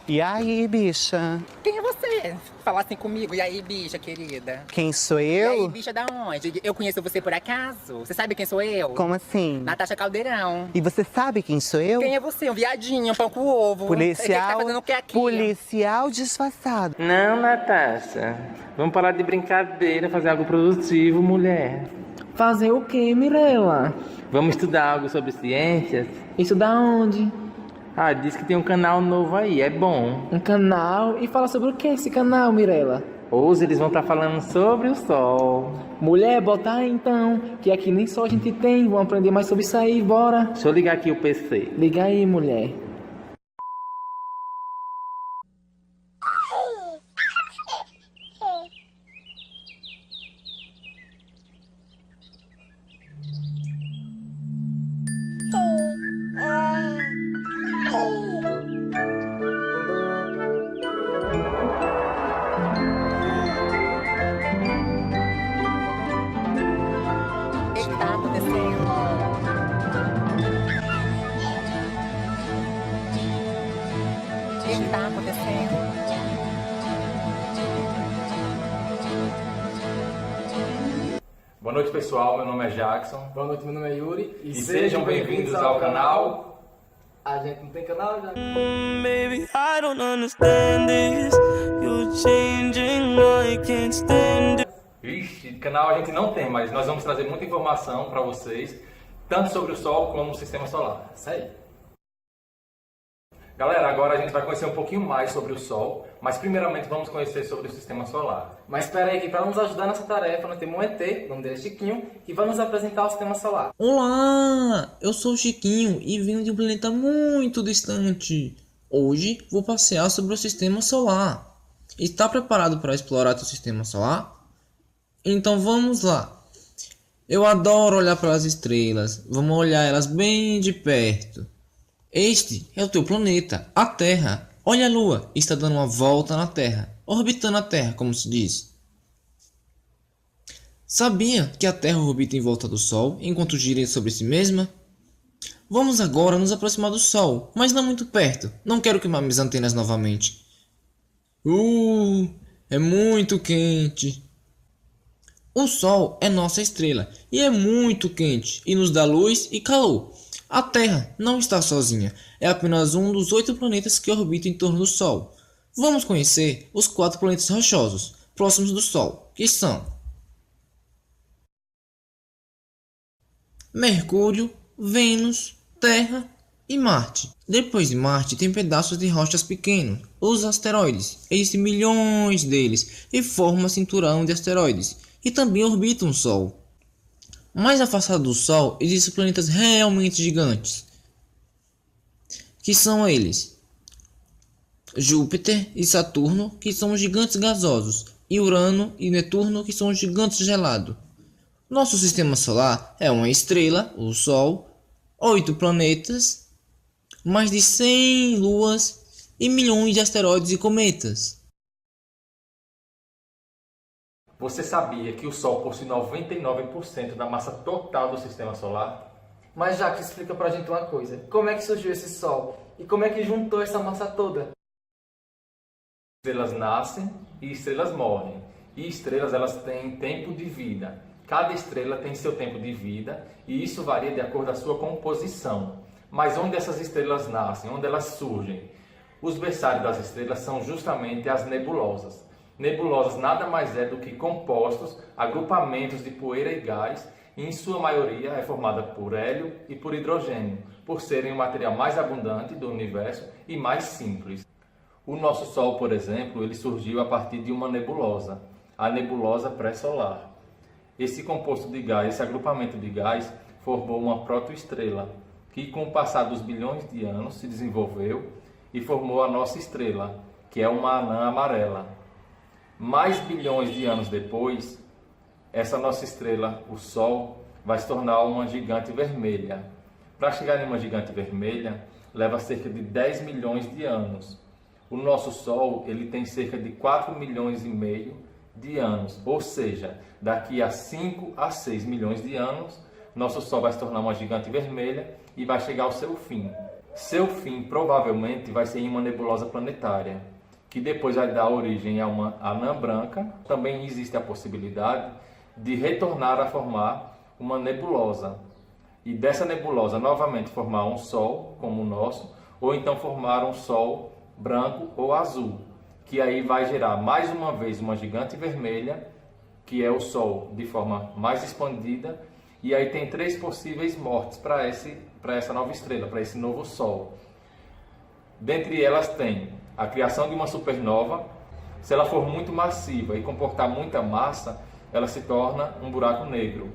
E aí, bicha? Quem é você? Falar assim comigo. E aí, bicha querida? Quem sou E aí, eu? bicha, da onde? Eu conheço você por acaso? Você sabe quem sou eu? Como assim? Natasha Caldeirão. E você sabe quem sou eu? Quem é você? Um viadinho, um pão com ovo. O que que tá Policial, fazendo o que aqui? policial disfarçado. Não, Natasha. Vamos parar de brincadeira, fazer algo produtivo, mulher. Fazer o quê, Mirella? Vamos estudar algo sobre ciências? Isso da onde? Ah, diz que tem um canal novo aí, é bom. Um canal? E fala sobre o que esse canal, Mirella? Hoje eles vão estar falando sobre o sol. Mulher, bota aí então, que aqui nem só a gente tem. Vamos aprender mais sobre isso aí, bora. Deixa eu ligar aqui o PC. Liga aí, mulher. O que tá acontecendo? O que tá acontecendo? Boa noite, pessoal. Meu nome é Jackson. Boa noite, meu nome é Yuri. E sejam bem-vindos ao canal. A gente não tem canal já? Baby, I don't understand this. You're changing, I can't stand it. Ixi, canal a gente não tem, mas nós vamos trazer muita informação para vocês, tanto sobre o Sol como o Sistema Solar. Isso aí. Galera, agora a gente vai conhecer um pouquinho mais sobre o Sol, mas primeiramente vamos conhecer sobre o Sistema Solar. Mas espera aí que para nos ajudar nessa tarefa, nós temos um ET, o nome dele é Chiquinho, que vai nos apresentar o Sistema Solar. Olá, eu sou o Chiquinho e venho de um planeta muito distante. Hoje vou passear sobre o Sistema Solar. Está preparado para explorar o Sistema Solar? Então vamos lá. Eu adoro olhar para as estrelas. Vamos olhar elas bem de perto. Este é o teu planeta, a Terra. Olha a Lua, está dando uma volta na Terra, orbitando a Terra, como se diz. Sabia que a Terra orbita em volta do Sol enquanto gira sobre si mesma? Vamos agora nos aproximar do Sol, mas não muito perto. Não quero queimar minhas antenas novamente. É muito quente. O Sol é nossa estrela e é muito quente e nos dá luz e calor. A Terra não está sozinha, é apenas um dos 8 planetas que orbitam em torno do Sol. Vamos conhecer os 4 planetas rochosos próximos do Sol, que são Mercúrio, Vênus, Terra e Marte. Depois de Marte tem pedaços de rochas pequenos, os asteroides. Existem milhões deles e formam um cinturão de asteroides e também orbitam o Sol. Mais afastado do Sol existem planetas realmente gigantes, que são eles: Júpiter e Saturno, que são os gigantes gasosos, e Urano e Netuno, que são os gigantes gelados. Nosso sistema solar é uma estrela, o Sol, 8 planetas, mais de 100 luas e milhões de asteroides e cometas. Você sabia que o Sol possui 99% da massa total do Sistema Solar? Mas Jack, explica pra gente uma coisa. Como é que surgiu esse Sol? E como é que juntou essa massa toda? Estrelas nascem e estrelas morrem. E estrelas elas têm tempo de vida. Cada estrela tem seu tempo de vida e isso varia de acordo com a sua composição. Mas onde essas estrelas nascem, onde elas surgem? Os berçários das estrelas são justamente as nebulosas. Nebulosas nada mais é do que compostos, agrupamentos de poeira e gás, e em sua maioria é formada por hélio e por hidrogênio, por serem o material mais abundante do universo e mais simples. O nosso Sol, por exemplo, ele surgiu a partir de uma nebulosa, a nebulosa pré-solar. Esse composto de gás, esse agrupamento de gás, formou uma protoestrela, que com o passar dos bilhões de anos se desenvolveu e formou a nossa estrela, que é uma anã amarela. Mais bilhões de anos depois, essa nossa estrela, o Sol, vai se tornar uma gigante vermelha. Para chegar em uma gigante vermelha, leva cerca de 10 milhões de anos. O nosso Sol ele tem cerca de 4 milhões e meio de anos, ou seja, daqui a 5 a 6 milhões de anos, nosso Sol vai se tornar uma gigante vermelha e vai chegar ao seu fim. Seu fim provavelmente vai ser em uma nebulosa planetária, que depois vai dar origem a uma anã branca. Também existe a possibilidade de retornar a formar uma nebulosa, e dessa nebulosa novamente formar um Sol como o nosso, ou então formar um Sol branco ou azul, que aí vai gerar mais uma vez uma gigante vermelha, que é o Sol de forma mais expandida, e aí tem 3 possíveis mortes para essa nova estrela, para esse novo Sol. Dentre elas tem a criação de uma supernova. Se ela for muito massiva e comportar muita massa, ela se torna um buraco negro.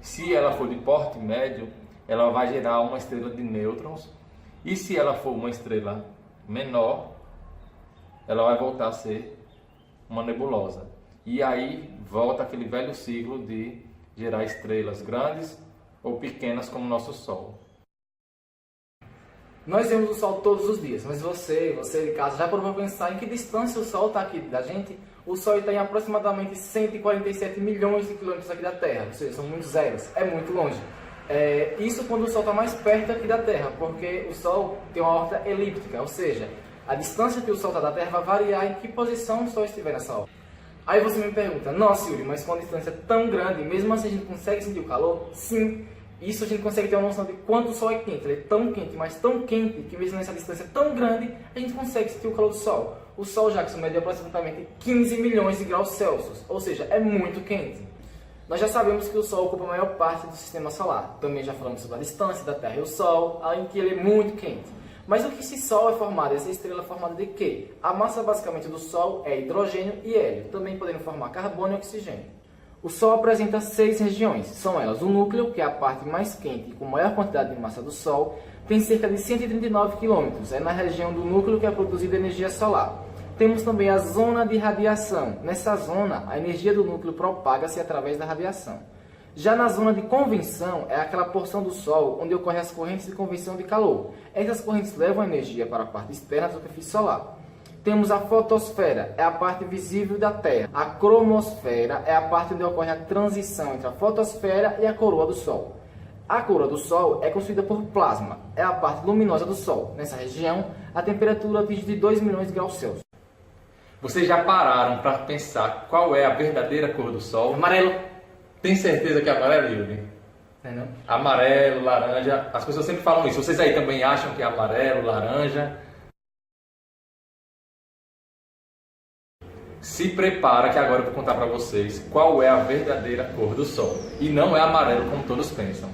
Se ela for de porte médio, ela vai gerar uma estrela de nêutrons. E se ela for uma estrela menor, ela vai voltar a ser uma nebulosa. E aí volta aquele velho ciclo de gerar estrelas grandes ou pequenas como o nosso Sol. Nós vemos o Sol todos os dias, mas você de casa, já parou para pensar em que distância o Sol está aqui da gente? O Sol está em aproximadamente 147 milhões de quilômetros aqui da Terra, ou seja, são muitos zeros, é muito longe. Isso quando o Sol está mais perto aqui da Terra, porque o Sol tem uma órbita elíptica, ou seja, a distância que o Sol está da Terra vai variar em que posição o Sol estiver nessa órbita. Aí você me pergunta, nossa Yuri, mas com uma distância tão grande, mesmo assim a gente consegue sentir o calor? Sim, isso a gente consegue ter uma noção de quanto o Sol é quente. Ele é tão quente, mas tão quente, que mesmo nessa distância tão grande, a gente consegue sentir o calor do Sol. O Sol, Jackson, mede aproximadamente 15 milhões de graus Celsius, ou seja, é muito quente. Nós já sabemos que o Sol ocupa a maior parte do sistema solar. Também já falamos sobre a distância da Terra e o Sol, além que ele é muito quente. Mas o que esse Sol é formado? Essa estrela é formada de quê? A massa basicamente do Sol é hidrogênio e hélio, também podendo formar carbono e oxigênio. O Sol apresenta 6 regiões, são elas o núcleo, que é a parte mais quente e com maior quantidade de massa do Sol, tem cerca de 139 km, é na região do núcleo que é produzida energia solar. Temos também a zona de radiação, nessa zona a energia do núcleo propaga-se através da radiação. Já na zona de convecção, é aquela porção do Sol onde ocorrem as correntes de convecção de calor. Essas correntes levam a energia para a parte externa da superfície solar. Temos a fotosfera, é a parte visível da Terra. A cromosfera é a parte onde ocorre a transição entre a fotosfera e a coroa do Sol. A coroa do Sol é constituída por plasma, é a parte luminosa do Sol. Nessa região, a temperatura atinge de 2 milhões de graus Celsius. Vocês já pararam para pensar qual é a verdadeira cor do Sol? Amarelo. Tem certeza que é amarelo, Yuri? Não? Amarelo, laranja, as pessoas sempre falam isso. Vocês aí também acham que é amarelo, laranja? Se prepara que agora eu vou contar para vocês qual é a verdadeira cor do Sol. E não é amarelo como todos pensam.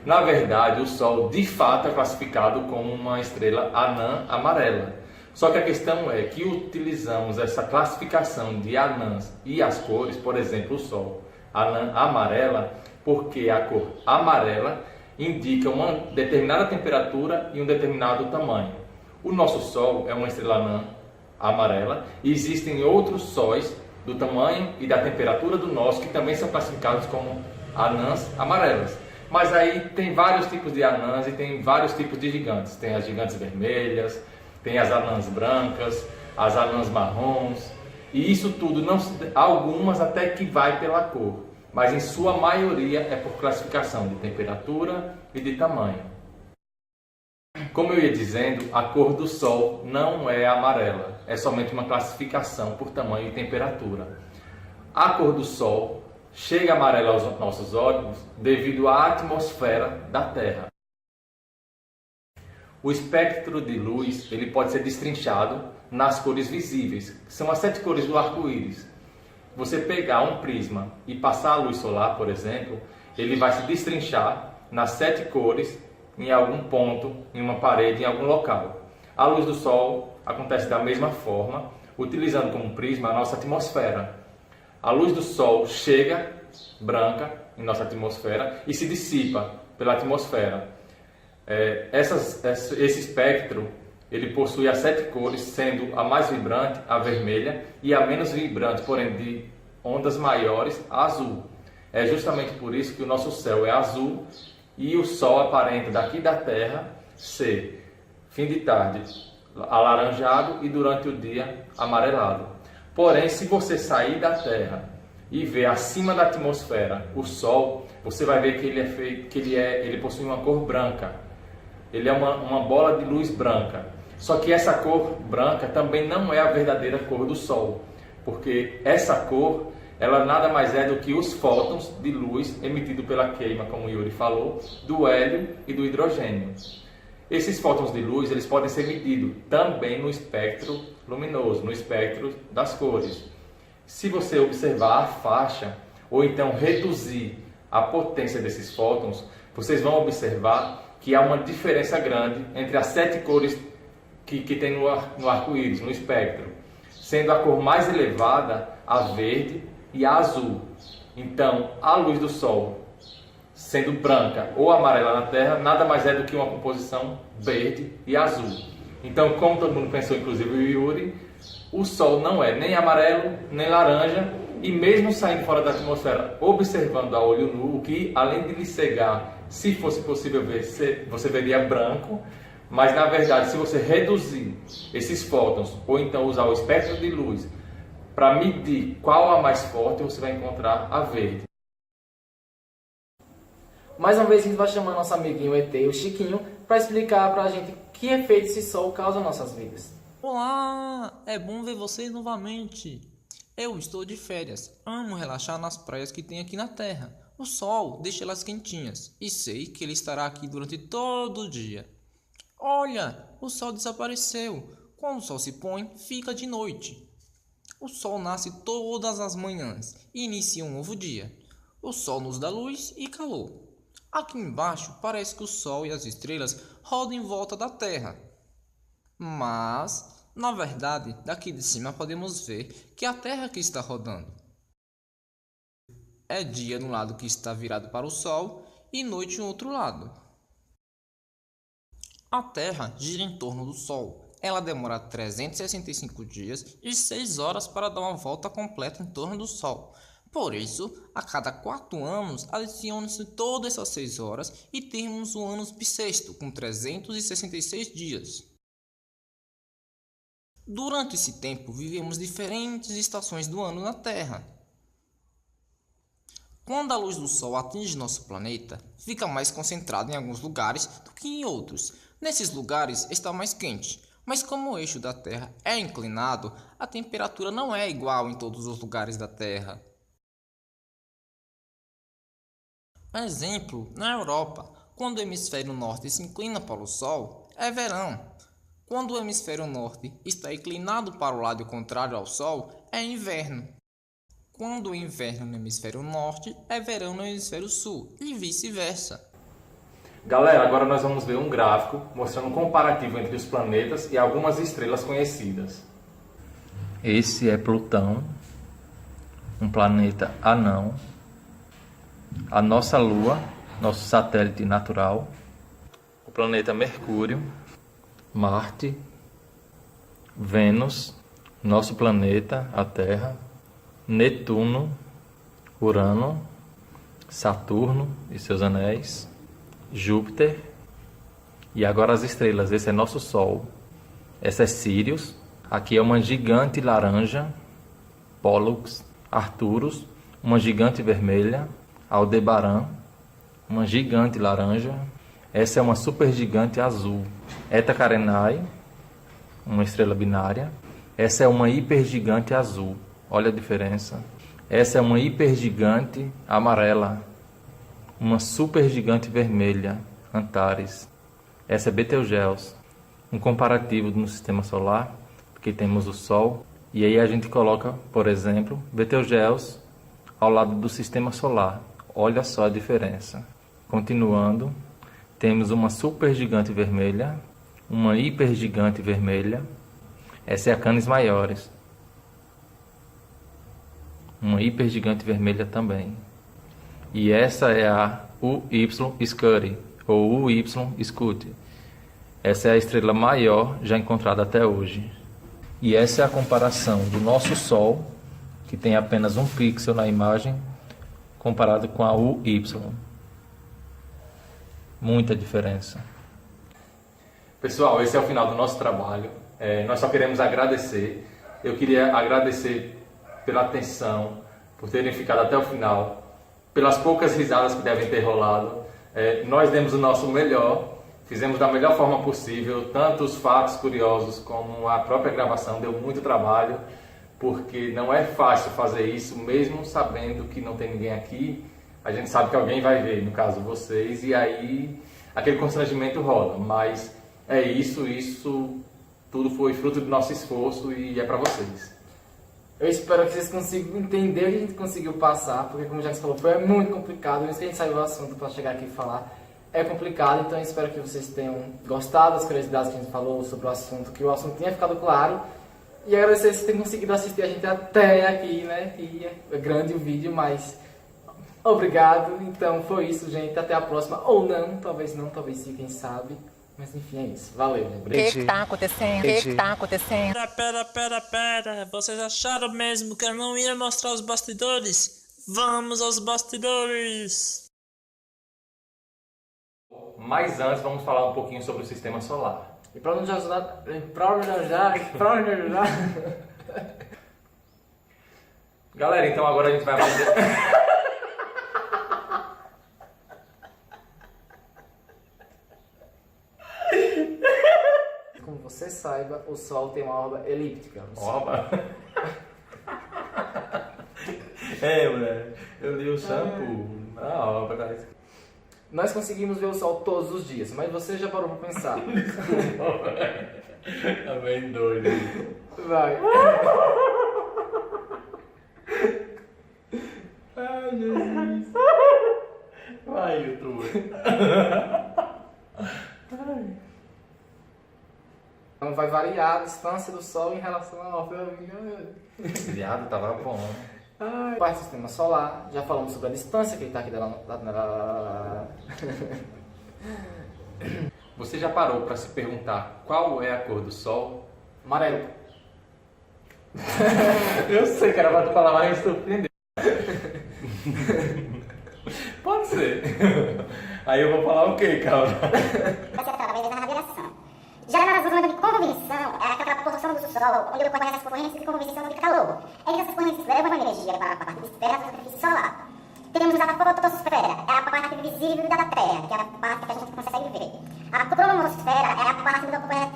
Na verdade, o Sol de fato é classificado como uma estrela anã amarela. Só que a questão é que utilizamos essa classificação de anãs e as cores, por exemplo, o Sol, anã amarela, porque a cor amarela indica uma determinada temperatura e um determinado tamanho. O nosso Sol é uma estrela anã amarela e existem outros sóis do tamanho e da temperatura do nosso que também são classificados como anãs amarelas. Mas aí tem vários tipos de anãs e tem vários tipos de gigantes. Tem as gigantes vermelhas, tem as anãs brancas, as anãs marrons, e isso tudo, algumas até que vai pela cor, mas em sua maioria é por classificação de temperatura e de tamanho. Como eu ia dizendo, a cor do Sol não é amarela, é somente uma classificação por tamanho e temperatura. A cor do Sol chega amarela aos nossos olhos devido à atmosfera da Terra. O espectro de luz ele pode ser destrinchado nas cores visíveis, que são as 7 cores do arco-íris. Você pegar um prisma e passar a luz solar, por exemplo, ele vai se destrinchar nas 7 cores em algum ponto, em uma parede, em algum local. A luz do Sol acontece da mesma forma, utilizando como prisma a nossa atmosfera. A luz do Sol chega branca em nossa atmosfera e se dissipa pela atmosfera. Esse espectro ele possui as 7 cores, sendo a mais vibrante a vermelha e a menos vibrante, porém de ondas maiores, a azul. É justamente por isso que o nosso céu é azul e o Sol aparenta daqui da Terra ser, fim de tarde, alaranjado e durante o dia amarelado. Porém, se você sair da Terra e ver acima da atmosfera o Sol, você vai ver que ele possui uma cor branca. Ele é uma bola de luz branca. Só que essa cor branca também não é a verdadeira cor do Sol, porque essa cor, ela nada mais é do que os fótons de luz emitidos pela queima, como o Yuri falou, do hélio e do hidrogênio. Esses fótons de luz, eles podem ser medidos também no espectro luminoso, no espectro das cores. Se você observar a faixa, ou então reduzir a potência desses fótons, vocês vão observar que há uma diferença grande entre as 7 cores que tem no arco-íris, no espectro, sendo a cor mais elevada a verde e a azul. Então, a luz do Sol, sendo branca ou amarela na Terra, nada mais é do que uma composição verde e azul. Então, como todo mundo pensou, inclusive o Yuri, o Sol não é nem amarelo, nem laranja, e mesmo saindo fora da atmosfera, observando a olho nu, o que, além de lhe cegar, se fosse possível ver, você veria branco, mas na verdade, se você reduzir esses fótons, ou então usar o espectro de luz, para medir qual a mais forte, você vai encontrar a verde. Mais uma vez a gente vai chamar nosso amiguinho ET, o Chiquinho, para explicar para a gente que efeito esse Sol causa em nossas vidas. Olá, é bom ver vocês novamente. Eu estou de férias, amo relaxar nas praias que tem aqui na Terra. O Sol deixa elas quentinhas e sei que ele estará aqui durante todo o dia. Olha, o Sol desapareceu. Quando o Sol se põe, fica de noite. O Sol nasce todas as manhãs e inicia um novo dia. O Sol nos dá luz e calor. Aqui embaixo parece que o Sol e as estrelas rodam em volta da Terra. Mas, na verdade, daqui de cima podemos ver que é a Terra que está rodando. É dia no lado que está virado para o Sol e noite no outro lado. A Terra gira em torno do Sol. Ela demora 365 dias e 6 horas para dar uma volta completa em torno do Sol. Por isso, a cada 4 anos, adiciona-se todas essas 6 horas e temos o ano bissexto, com 366 dias. Durante esse tempo, vivemos diferentes estações do ano na Terra. Quando a luz do Sol atinge nosso planeta, fica mais concentrada em alguns lugares do que em outros. Nesses lugares está mais quente, mas como o eixo da Terra é inclinado, a temperatura não é igual em todos os lugares da Terra. Exemplo, na Europa, quando o hemisfério norte se inclina para o Sol, é verão. Quando o hemisfério norte está inclinado para o lado contrário ao Sol, é inverno. Quando o inverno no hemisfério norte, é verão no hemisfério sul, e vice-versa. Galera, agora nós vamos ver um gráfico mostrando um comparativo entre os planetas e algumas estrelas conhecidas. Esse é Plutão, um planeta anão. A nossa Lua, nosso satélite natural. O planeta Mercúrio, Marte, Vênus, nosso planeta, a Terra, Netuno, Urano, Saturno e seus anéis, Júpiter, e agora as estrelas. Esse é nosso Sol, essa é Sirius, aqui é uma gigante laranja, Pollux, Arcturus, uma gigante vermelha, Aldebaran, uma gigante laranja, essa é uma supergigante azul, Eta Carinae, uma estrela binária, essa é uma hipergigante azul, olha a diferença, essa é uma hipergigante amarela, uma supergigante vermelha, Antares, essa é Betelgeuse, um comparativo no sistema solar, porque temos o Sol, e aí a gente coloca, por exemplo, Betelgeuse ao lado do sistema solar, olha só a diferença. Continuando, temos uma supergigante vermelha, uma hipergigante vermelha, essa é a Canis Maiores, uma hipergigante vermelha também. E essa é a UY Scuti, ou UY Scuti. Essa é a estrela maior já encontrada até hoje. E essa é a comparação do nosso Sol, que tem apenas um pixel na imagem, comparado com a UY. Muita diferença. Pessoal, esse é o final do nosso trabalho. Nós só queremos agradecer. Eu queria agradecer pela atenção, por terem ficado até o final. pelas poucas risadas que devem ter rolado. Nós demos o nosso melhor, fizemos da melhor forma possível, tanto os fatos curiosos como a própria gravação deu muito trabalho, porque não é fácil fazer isso, mesmo sabendo que não tem ninguém aqui. A gente sabe que alguém vai ver, no caso vocês, e aí aquele constrangimento rola, mas é isso tudo foi fruto do nosso esforço e é para vocês. Eu espero que vocês consigam entender o que a gente conseguiu passar, porque como já falou, foi muito complicado, por isso que a gente saiu do assunto para chegar aqui e falar. É complicado, então eu espero que vocês tenham gostado das curiosidades que a gente falou sobre o assunto, que o assunto tenha ficado claro. E agradecer se terem conseguido assistir a gente até aqui, né? E é grande o vídeo, mas obrigado. Então foi isso, gente. Até a próxima. Ou não, talvez sim, quem sabe. Mas enfim, é isso. Valeu, gente. O que tá acontecendo? O que tá acontecendo? Pera. Vocês acharam mesmo que eu não ia mostrar os bastidores? Vamos aos bastidores! Mas antes vamos falar um pouquinho sobre o sistema solar. E pra não ajudar... Galera, então agora a gente vai aprender... Como você saiba, o Sol tem uma orba elíptica. Orba? Moleque. Eu li o shampoo. Orba. Nós conseguimos ver o Sol todos os dias, mas você já parou pra pensar? Tá bem doido. Vai. Ai, Jesus. Vai, YouTube. Então vai variar a distância do Sol em relação à orbe. Viado, tava bom. Parte do sistema solar, já falamos sobre a distância que ele está aqui dela. Você já parou para se perguntar qual é a cor do Sol? Amarelo. Eu sei que era pra tu falar, mas me surpreendeu. Pode ser. Aí eu vou falar o quê, Calma? Através da radiação. Já na zona de convecção, é aquela proporção do Sol, onde ocorrem essas correntes de convecção de calor. Essas correntes levam a energia para a parte de esfera da superfície solar. Temos a fotosfera, é a parte visível da Terra, que é a parte que a gente consegue ver. A cromosfera é a parte onde ocorre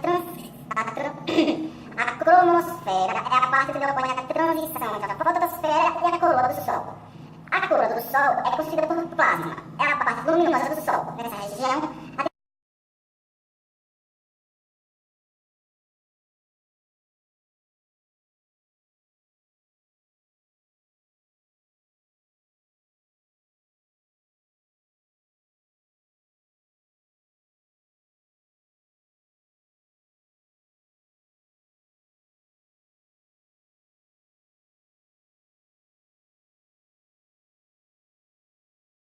a cromosfera é a parte onde ocorre a transição entre a fotosfera e a coroa do Sol. A coroa do Sol é constituída por plasma, é a parte luminosa do Sol. Nessa região